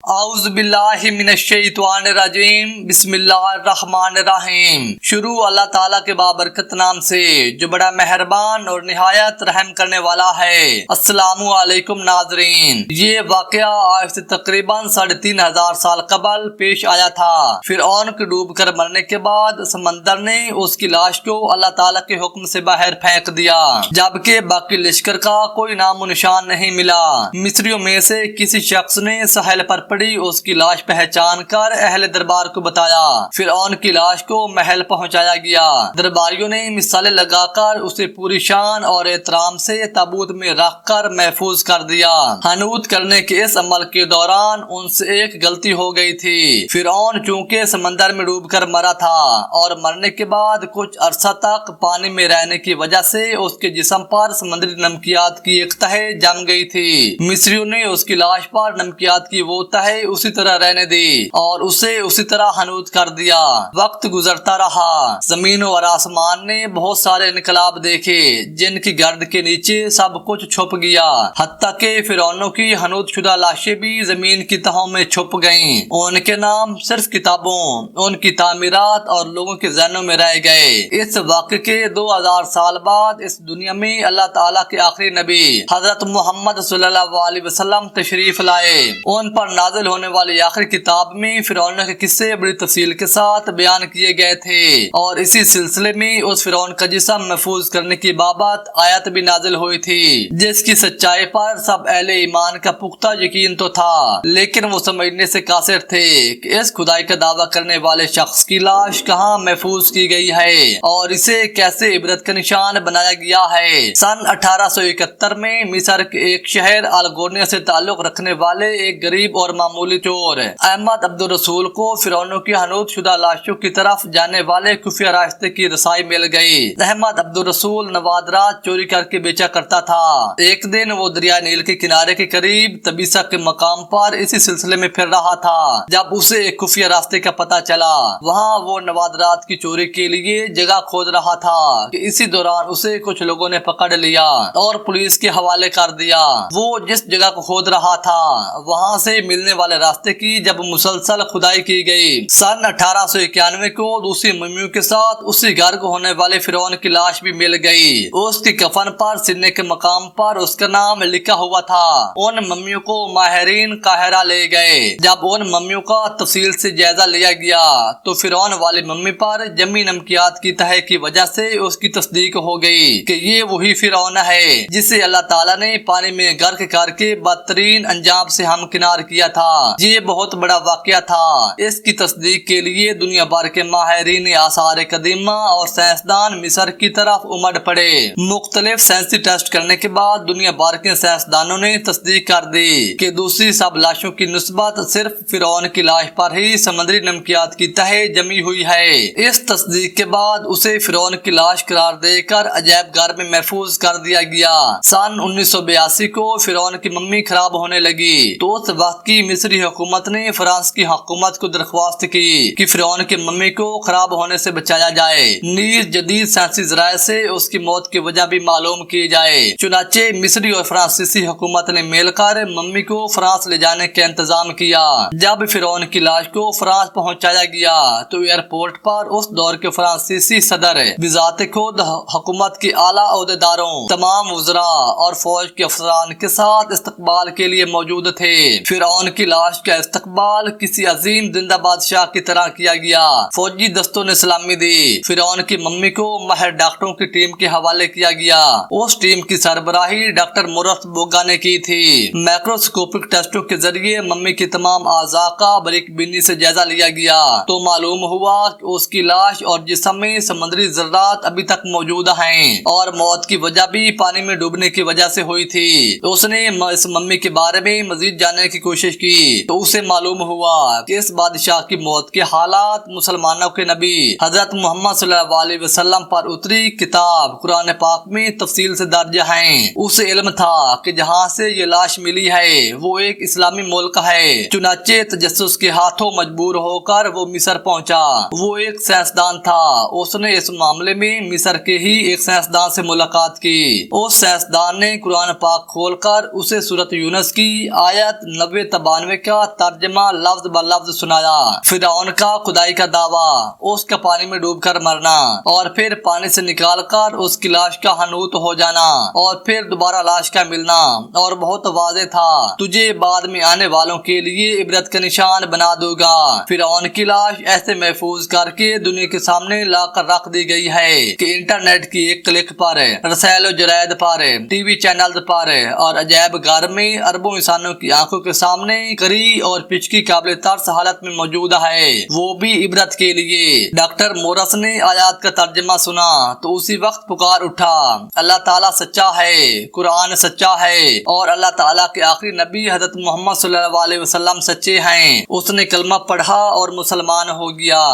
اعوذ باللہ من الشیطان الرجیم بسم اللہ الرحمن الرحیم۔ شروع اللہ تعالیٰ کے بابرکت نام سے جو بڑا مہربان اور نہایت رحم کرنے والا ہے۔ السلام علیکم ناظرین، یہ واقعہ آج سے تقریباً 3500 سال قبل پیش آیا تھا۔ فرعون کے ڈوب کر مرنے کے بعد سمندر نے اس کی لاش کو اللہ تعالیٰ کے حکم سے باہر پھینک دیا، جبکہ باقی لشکر کا کوئی نام و نشان نہیں ملا۔ مصریوں میں سے کسی شخص نے ساحل پر پڑی اس کی لاش پہچان کر اہل دربار کو بتایا۔ فرعون کی لاش کو محل پہنچایا گیا۔ درباریوں نے مثالیں لگا کر اسے پوری شان اور احترام سے تابوت میں رکھ کر محفوظ کر دیا۔ حنوط کرنے کے اس عمل کے دوران ان سے ایک غلطی ہو گئی تھی۔ فرعون چونکہ سمندر میں ڈوب کر مرا تھا اور مرنے کے بعد کچھ عرصہ تک پانی میں رہنے کی وجہ سے اس کے جسم پر سمندری نمکیات کی ایک تہہ جم گئی تھی۔ مصریوں نے اس کی لاش پر نمکیات کی وہ تہہ اسی طرح رہنے دی اور اسے اسی طرح حنوط کر دیا۔ وقت گزرتا رہا، زمین اور آسمان نے بہت سارے انقلاب دیکھے جن کی گرد کے نیچے سب کچھ چھپ گیا، حتیٰ کہ فرعونوں کی حنوط شدہ لاشیں بھی زمین کی تہوں میں چھپ گئیں۔ ان کے نام صرف کتابوں، ان کی تعمیرات اور لوگوں کے ذہنوں میں رہ گئے۔ اس واقعے کے 2000 سال بعد اس دنیا میں اللہ تعالیٰ کے آخری نبی حضرت محمد صلی اللہ علیہ وسلم تشریف لائے۔ ان پر نازل ہونے والی آخری کتاب میں فرعون کے قصے بڑی تفصیل کے ساتھ بیان کیے گئے تھے، اور اسی سلسلے میں اس فرعون کا جسم محفوظ کرنے کی بابت آیت بھی نازل ہوئی تھی، جس کی سچائی پر سب اہل ایمان کا پختہ یقین تو تھا، لیکن وہ سمجھنے سے قاصر تھے کہ اس خدائی کا دعویٰ کرنے والے شخص کی لاش کہاں محفوظ کی گئی ہے اور اسے کیسے عبرت کا نشان بنایا گیا ہے۔ سن 1871 میں مصر کے ایک شہر الگورنیا سے تعلق رکھنے والے ایک غریب اور معمولی چور احمد عبدالرسول کو فرعونوں کی حنوط شدہ لاشوں کی طرف جانے والے خفیہ راستے کی رسائی مل گئی۔ احمد عبدالرسول نوادرات چوری کر کے بیچا کرتا تھا۔ ایک دن وہ دریا نیل کے کنارے کے قریب تبیسا کے مقام پر اسی سلسلے میں پھر رہا تھا جب اسے ایک خفیہ راستے کا پتہ چلا۔ وہاں وہ نوادرات کی چوری کے لیے جگہ کھود رہا تھا کہ اسی دوران اسے کچھ لوگوں نے پکڑ لیا اور پولیس کے حوالے کر دیا۔ وہ جس جگہ کو کھود رہا تھا وہاں سے ملنے والے راستے کی جب مسلسل کھدائی کی گئی، سن 1891 کو دوسری ممیوں کے ساتھ اسی غرق ہونے والے فرعون کی لاش بھی مل گئی۔ اس کی کفن پر سینے کے مقام پر اس کا نام لکھا ہوا تھا۔ ان ممیوں کو ماہرین قاہرہ لے گئے۔ جب ان ممیوں کا تفصیل سے جائزہ لیا گیا تو فرعون والی ممی پر جمی نمکیات کی تہہ کی وجہ سے اس کی تصدیق ہو گئی کہ یہ وہی فرعون ہے جسے اللہ تعالیٰ نے پانی میں غرق کر کے بدترین انجام سے ہمکنار کیا تھا۔ یہ بہت بڑا واقعہ تھا۔ اس کی تصدیق کے لیے دنیا بھر کے ماہرین آثار قدیمہ اور سائنسدان مصر کی طرف امڑ پڑے۔ مختلف سائنسی ٹیسٹ کرنے کے بعد دنیا بھر کے سائنسدانوں نے تصدیق کر دی کہ دوسری سب لاشوں کی نسبت صرف فرعون کی لاش پر ہی سمندری نمکیات کی تہہ جمی ہوئی ہے۔ اس تصدیق کے بعد اسے فرعون کی لاش قرار دے کر عجائب گھر میں محفوظ کر دیا گیا۔ سن 1982 کو فرعون کی ممی خراب ہونے لگی تو اس وقت کی مصری حکومت نے فرانس کی حکومت کو درخواست کی کہ فرعون کی ممی کو خراب ہونے سے بچایا جائے، نیز جدید سائنسی ذرائع سے اس کی موت کی وجہ بھی معلوم کی جائے۔ چنانچہ مصری اور فرانسیسی حکومت نے مل کر ممی کو فرانس لے جانے کا انتظام کیا۔ جب فرعون کی لاش کو فرانس پہنچایا گیا تو ایئرپورٹ پر اس دور کے فرانسیسی صدر بذات خود حکومت کے اعلیٰ عہدیداروں، تمام وزراء اور فوج کے افسران کے ساتھ استقبال کے لیے موجود تھے۔ فرعون کی لاش کا استقبال کسی عظیم زندہ بادشاہ کی طرح کیا گیا۔ فوجی دستوں نے سلامی دی۔ فرعون کی ممی کو ماہر ڈاکٹروں کی ٹیم کے حوالے کیا گیا۔ اس ٹیم کی سربراہی ڈاکٹر مورس بوگا نے کی تھی۔ مائکروسکوپک ٹیسٹوں کے ذریعے ممی کی تمام اعضاء کا باریک بینی سے جائزہ لیا گیا تو معلوم ہوا کہ اس کی لاش اور جسم میں سمندری ذرات ابھی تک موجود ہیں اور موت کی وجہ بھی پانی میں ڈوبنے کی وجہ سے ہوئی تھی۔ اس نے اس ممی کے بارے میں مزید جاننے کی کوشش کی تو اسے معلوم ہوا کہ اس بادشاہ کی موت کے حالات مسلمانوں کے نبی حضرت محمد صلی اللہ علیہ وسلم پر اتری کتاب قرآن پاک میں تفصیل سے درج ہیں۔ اسے علم تھا کہ جہاں سے یہ لاش ملی ہے وہ ایک اسلامی ملک ہے۔ چنانچہ تجسس کے ہاتھوں مجبور ہو کر وہ مصر پہنچا۔ وہ ایک سائنسدان تھا۔ اس نے اس معاملے میں مصر کے ہی ایک سائنسدان سے ملاقات کی۔ اس سائنسدان نے قرآن پاک کھول کر اسے سورۃ یونس کی آیت 90 92 کا ترجمہ لفظ ب لفظ سنایا۔ فرعون کا خدائی کا دعویٰ، اس کا پانی میں ڈوب کر مرنا اور پھر پانی سے نکال کر اس کی لاش کا حنوط ہو جانا اور پھر دوبارہ لاش کا ملنا، اور بہت واضح تھا تجھے بعد میں آنے والوں کے لیے عبرت کا نشان بنا دوں گا۔ فرعون کی لاش ایسے محفوظ کر کے دنیا کے سامنے لا کر رکھ دی گئی ہے کہ انٹرنیٹ کی ایک کلک پر، رسائل و جرائد پر، ٹی وی چینل پر اور عجائب گھر میں اربوں انسانوں کی آنکھوں کے سامنے کری اور پچکی قابل ترس حالت میں موجود ہے، وہ بھی عبرت کے لیے۔ ڈاکٹر مورس نے آیات کا ترجمہ سنا تو اسی وقت پکار اٹھا، اللہ تعالیٰ سچا ہے، قرآن سچا ہے اور اللہ تعالیٰ کے آخری نبی حضرت محمد صلی اللہ علیہ وسلم سچے ہیں۔ اس نے کلمہ پڑھا اور مسلمان ہو گیا۔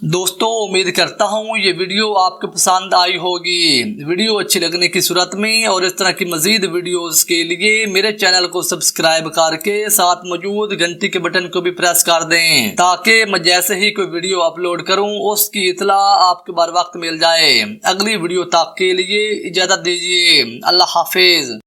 دوستو، امید کرتا ہوں یہ ویڈیو آپ کو پسند آئی ہوگی۔ ویڈیو اچھی لگنے کی صورت میں اور اس طرح کی مزید ویڈیوز کے لیے میرے چینل کو سبسکرائب کر کے ساتھ موجود گھنٹی کے بٹن کو بھی پریس کر دیں تاکہ میں جیسے ہی کوئی ویڈیو اپلوڈ کروں اس کی اطلاع آپ کو بر وقت مل جائے۔ اگلی ویڈیو تک کے لیے اجازت دیجیے۔ اللہ حافظ۔